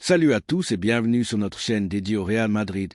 Salut à tous et bienvenue sur notre chaîne dédiée au Real Madrid.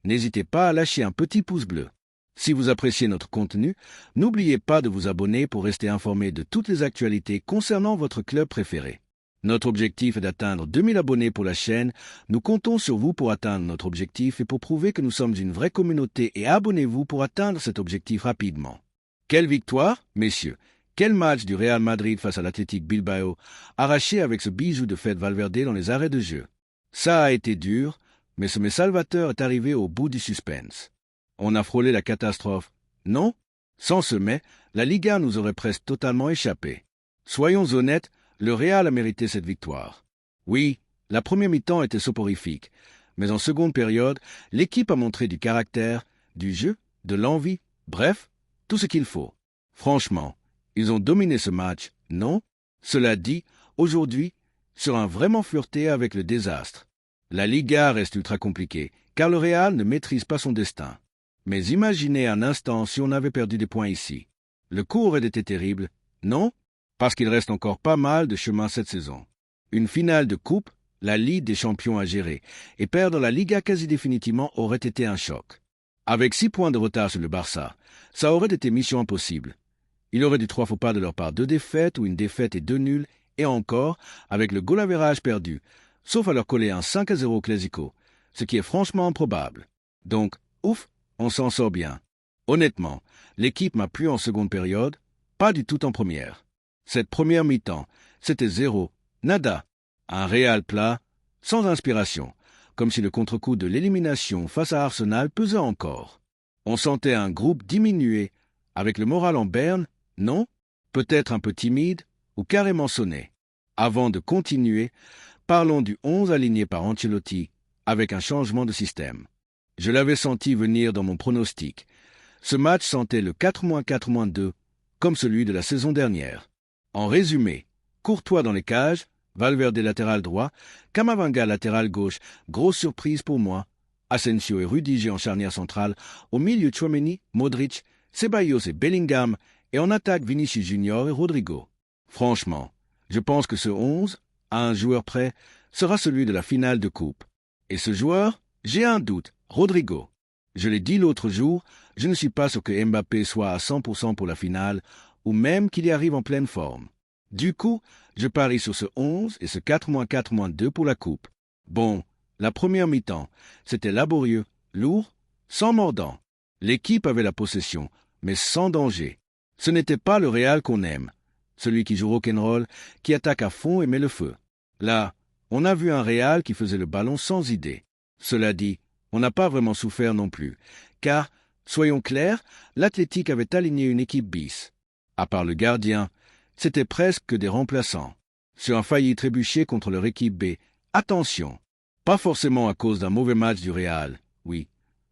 N'hésitez pas à lâcher un petit pouce bleu. Si vous appréciez notre contenu, n'oubliez pas de vous abonner pour rester informé de toutes les actualités concernant votre club préféré. Notre objectif est d'atteindre 2000 abonnés pour la chaîne. Nous comptons sur vous pour atteindre notre objectif et pour prouver que nous sommes une vraie communauté et abonnez-vous pour atteindre cet objectif rapidement. Quelle victoire, messieurs! Quel match du Real Madrid face à l'Athletic Bilbao, arraché avec ce bijou de Fede Valverde dans les arrêts de jeu. Ça a été dur, mais ce Salvateur est arrivé au bout du suspense. On a frôlé la catastrophe, non? Sans ce mais, la Liga nous aurait presque totalement échappé. Soyons honnêtes, le Real a mérité cette victoire. Oui, la première mi-temps était soporifique, mais en seconde période, l'équipe a montré du caractère, du jeu, de l'envie, bref, tout ce qu'il faut. Franchement, ils ont dominé ce match, non? Cela dit, aujourd'hui, sera vraiment flirté avec le désastre. La Liga reste ultra compliquée, car le Real ne maîtrise pas son destin. Mais imaginez un instant si on avait perdu des points ici. Le coup aurait été terrible, non? Parce qu'il reste encore pas mal de chemin cette saison. Une finale de coupe, la Ligue des champions à gérer, et perdre la Liga quasi définitivement aurait été un choc. Avec 6 points de retard sur le Barça, ça aurait été mission impossible. Il aurait dû 3 faux pas de leur part, 2 défaites ou une défaite et 2 nuls, et encore, avec le goal average perdu, sauf à leur coller un 5-0 au Clasico, ce qui est franchement improbable. Donc, ouf, on s'en sort bien. Honnêtement, l'équipe m'a plu en seconde période, pas du tout en première. Cette première mi-temps, c'était zéro, nada, un Real plat, sans inspiration, comme si le contre-coup de l'élimination face à Arsenal pesait encore. On sentait un groupe diminué, avec le moral en berne, non? Peut-être un peu timide, ou carrément sonné. Avant de continuer, parlons du 11 aligné par Ancelotti, avec un changement de système. Je l'avais senti venir dans mon pronostic. Ce match sentait le 4-4-2, comme celui de la saison dernière. En résumé, Courtois dans les cages, Valverde latéral droit, Camavinga latéral gauche, grosse surprise pour moi, Asensio et Rudiger en charnière centrale, au milieu Tchouaméni, Modric, Ceballos et Bellingham, et en attaque Vinicius Junior et Rodrigo. Franchement, je pense que ce 11, à un joueur près, sera celui de la finale de coupe. Et ce joueur, j'ai un doute, Rodrigo. Je l'ai dit l'autre jour, je ne suis pas sûr que Mbappé soit à 100% pour la finale, ou même qu'il y arrive en pleine forme. Du coup, je parie sur ce 11 et ce 4-4-2 pour la coupe. Bon, la première mi-temps, c'était laborieux, lourd, sans mordant. L'équipe avait la possession, mais sans danger. Ce n'était pas le Real qu'on aime, celui qui joue rock'n'roll, qui attaque à fond et met le feu. Là, on a vu un Real qui faisait le ballon sans idée. Cela dit, on n'a pas vraiment souffert non plus, car, soyons clairs, l'Athletic avait aligné une équipe bis. À part le gardien, c'était presque des remplaçants. Sur un failli trébucher contre leur équipe B, attention, pas forcément à cause d'un mauvais match du Real, oui.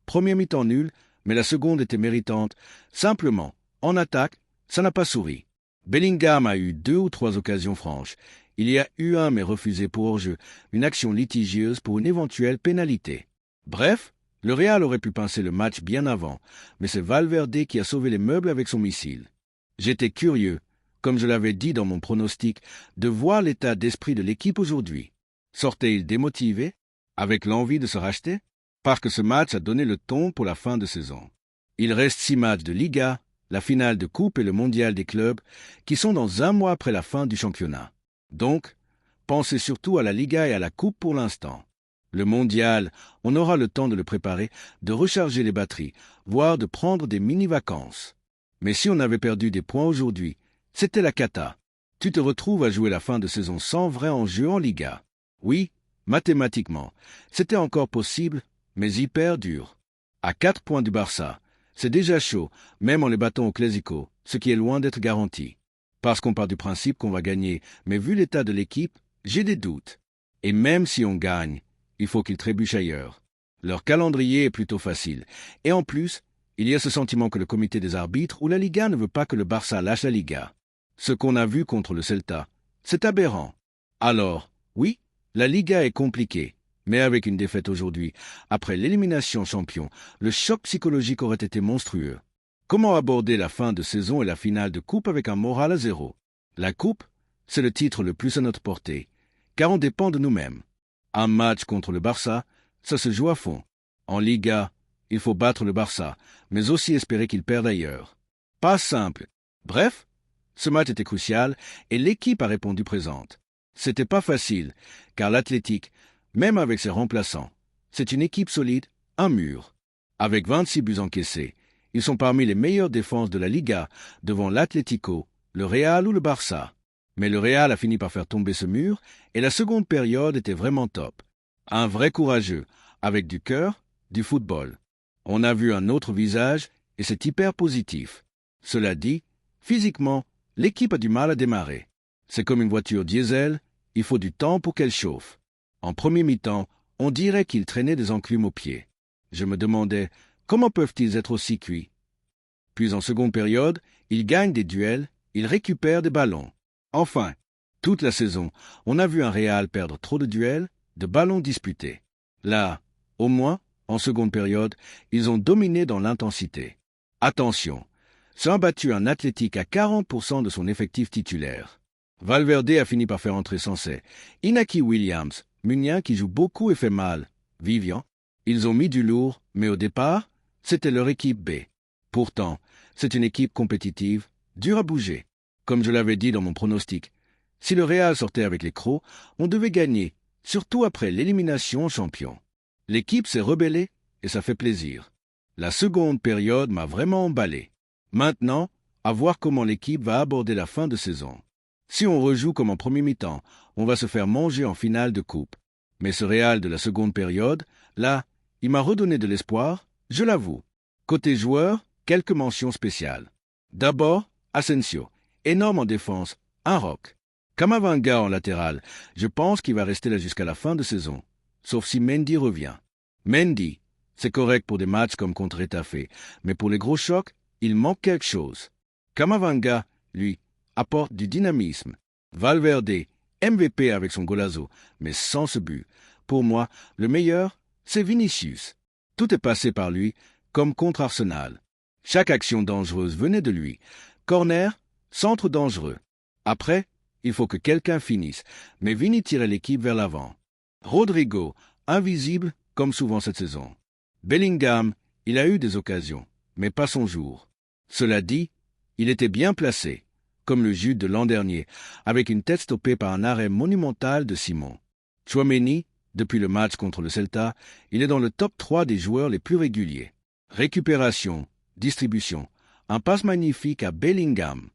Premier mi-temps nul, mais la seconde était méritante. Simplement, en attaque, ça n'a pas souri. Bellingham a eu 2 ou 3 occasions franches. Il y a eu un mais refusé pour hors-jeu, une action litigieuse pour une éventuelle pénalité. Bref, le Real aurait pu pincer le match bien avant, mais c'est Valverde qui a sauvé les meubles avec son missile. J'étais curieux, comme je l'avais dit dans mon pronostic, de voir l'état d'esprit de l'équipe aujourd'hui. Sortait-il démotivé, avec l'envie de se racheter? Parce que ce match a donné le ton pour la fin de saison. Il reste 6 matchs de Liga, la finale de Coupe et le Mondial des clubs, qui sont dans 1 mois après la fin du championnat. Donc, pensez surtout à la Liga et à la Coupe pour l'instant. Le Mondial, on aura le temps de le préparer, de recharger les batteries, voire de prendre des mini-vacances. Mais si on avait perdu des points aujourd'hui, c'était la cata. Tu te retrouves à jouer la fin de saison sans vrai enjeu en Liga. Oui, mathématiquement, c'était encore possible, mais hyper dur. À 4 points du Barça, c'est déjà chaud, même en les battant au Clasico, ce qui est loin d'être garanti. Parce qu'on part du principe qu'on va gagner, mais vu l'état de l'équipe, j'ai des doutes. Et même si on gagne, il faut qu'ils trébuchent ailleurs. Leur calendrier est plutôt facile. Et en plus, il y a ce sentiment que le comité des arbitres ou la Liga ne veut pas que le Barça lâche la Liga. Ce qu'on a vu contre le Celta, c'est aberrant. Alors, oui, la Liga est compliquée, mais avec une défaite aujourd'hui, après l'élimination champion, le choc psychologique aurait été monstrueux. Comment aborder la fin de saison et la finale de coupe avec un moral à 0? La coupe, c'est le titre le plus à notre portée, car on dépend de nous-mêmes. Un match contre le Barça, ça se joue à fond. En Liga, il faut battre le Barça, mais aussi espérer qu'il perde ailleurs. Pas simple. Bref, ce match était crucial et l'équipe a répondu présente. C'était pas facile, car l'Athletic, même avec ses remplaçants, c'est une équipe solide, un mur. Avec 26 buts encaissés, ils sont parmi les meilleures défenses de la Liga, devant l'Atlético, le Real ou le Barça. Mais le Real a fini par faire tomber ce mur et la seconde période était vraiment top. Un vrai courageux, avec du cœur, du football. On a vu un autre visage et c'est hyper positif. Cela dit, physiquement, l'équipe a du mal à démarrer. C'est comme une voiture diesel, il faut du temps pour qu'elle chauffe. En premier mi-temps, on dirait qu'ils traînaient des enclumes aux pieds. Je me demandais, comment peuvent-ils être aussi cuits? Puis en seconde période, ils gagnent des duels, ils récupèrent des ballons. Enfin, toute la saison, on a vu un Real perdre trop de duels, de ballons disputés. Là, au moins, en seconde période, ils ont dominé dans l'intensité. Attention, ça a battu un Athletic à 40% de son effectif titulaire. Valverde a fini par faire entrer Sancet. Inaki Williams, Munien qui joue beaucoup et fait mal. Vivian. Ils ont mis du lourd, mais au départ, c'était leur équipe B. Pourtant, c'est une équipe compétitive, dure à bouger. Comme je l'avais dit dans mon pronostic, si le Real sortait avec les crocs, on devait gagner, surtout après l'élimination en champion. L'équipe s'est rebellée et ça fait plaisir. La seconde période m'a vraiment emballé. Maintenant, à voir comment l'équipe va aborder la fin de saison. Si on rejoue comme en premier mi-temps, on va se faire manger en finale de coupe. Mais ce Real de la seconde période, là, il m'a redonné de l'espoir, je l'avoue. Côté joueur, quelques mentions spéciales. D'abord, Asensio, énorme en défense, un roc. Camavinga en latéral, je pense qu'il va rester là jusqu'à la fin de saison, sauf si Mendy revient. Mendy, c'est correct pour des matchs comme contre Retafe, mais pour les gros chocs, il manque quelque chose. Camavinga, lui, apporte du dynamisme. Valverde, MVP avec son golazo, mais sans ce but. Pour moi, le meilleur, c'est Vinicius. Tout est passé par lui, comme contre Arsenal. Chaque action dangereuse venait de lui. Corner, centre dangereux. Après, il faut que quelqu'un finisse, mais Vini tirait l'équipe vers l'avant. Rodrigo, invisible, comme souvent cette saison. Bellingham, il a eu des occasions, mais pas son jour. Cela dit, il était bien placé, comme le Jude de l'an dernier, avec une tête stoppée par un arrêt monumental de Simon. Tchouaméni, depuis le match contre le Celta, il est dans le top 3 des joueurs les plus réguliers. Récupération, distribution, un passe magnifique à Bellingham.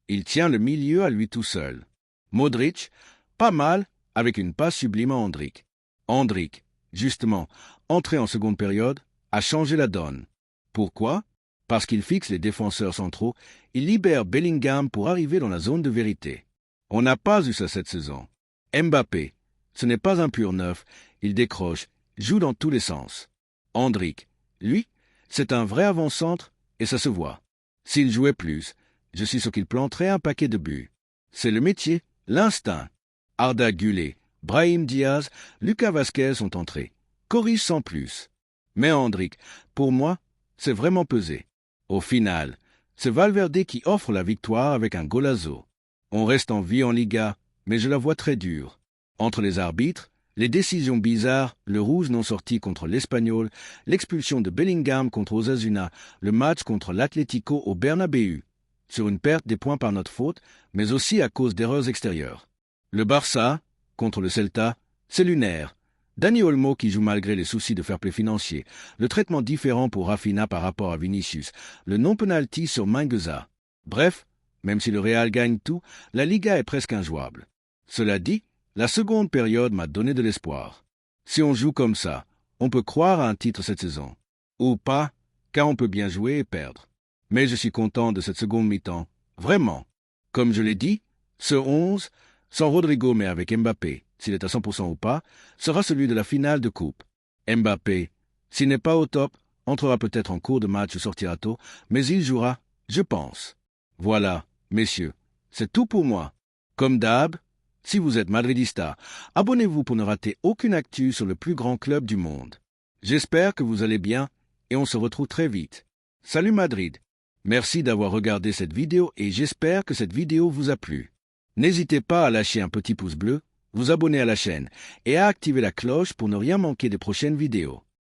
Il tient le milieu à lui tout seul. Modric, pas mal, avec une passe sublime à Endrick. Endrick, justement, entré en seconde période, a changé la donne. Pourquoi? Parce qu'il fixe les défenseurs centraux, il libère Bellingham pour arriver dans la zone de vérité. On n'a pas eu ça cette saison. Mbappé, ce n'est pas un pur neuf, il décroche, joue dans tous les sens. Endrick, lui, c'est un vrai avant-centre et ça se voit. S'il jouait plus, je suis sûr qu'il planterait un paquet de buts. C'est le métier, l'instinct. Arda Güler, Brahim Diaz, Lucas Vazquez sont entrés. Corrige sans plus. Mais Endrick, pour moi, c'est vraiment pesé. Au final, c'est Valverde qui offre la victoire avec un golazo. On reste en vie en Liga, mais je la vois très dure. Entre les arbitres, les décisions bizarres, le rouge non sorti contre l'Espagnol, l'expulsion de Bellingham contre Osasuna, le match contre l'Atlético au Bernabéu, sur une perte des points par notre faute, mais aussi à cause d'erreurs extérieures. Le Barça, contre le Celta, c'est lunaire. Dani Olmo qui joue malgré les soucis de fair-play financier, le traitement différent pour Rafinha par rapport à Vinicius, le non-penalty sur Mingueza. Bref, même si le Real gagne tout, la Liga est presque injouable. Cela dit, la seconde période m'a donné de l'espoir. Si on joue comme ça, on peut croire à un titre cette saison. Ou pas, car on peut bien jouer et perdre. Mais je suis content de cette seconde mi-temps. Vraiment. Comme je l'ai dit, ce 11, sans Rodrigo mais avec Mbappé, s'il est à 100% ou pas, sera celui de la finale de coupe. Mbappé, s'il n'est pas au top, entrera peut-être en cours de match ou sortira tôt, mais il jouera, je pense. Voilà, messieurs, c'est tout pour moi. Comme d'hab, si vous êtes madridista, abonnez-vous pour ne rater aucune actu sur le plus grand club du monde. J'espère que vous allez bien et on se retrouve très vite. Salut Madrid! Merci d'avoir regardé cette vidéo et j'espère que cette vidéo vous a plu. N'hésitez pas à lâcher un petit pouce bleu, vous abonner à la chaîne et à activer la cloche pour ne rien manquer des prochaines vidéos.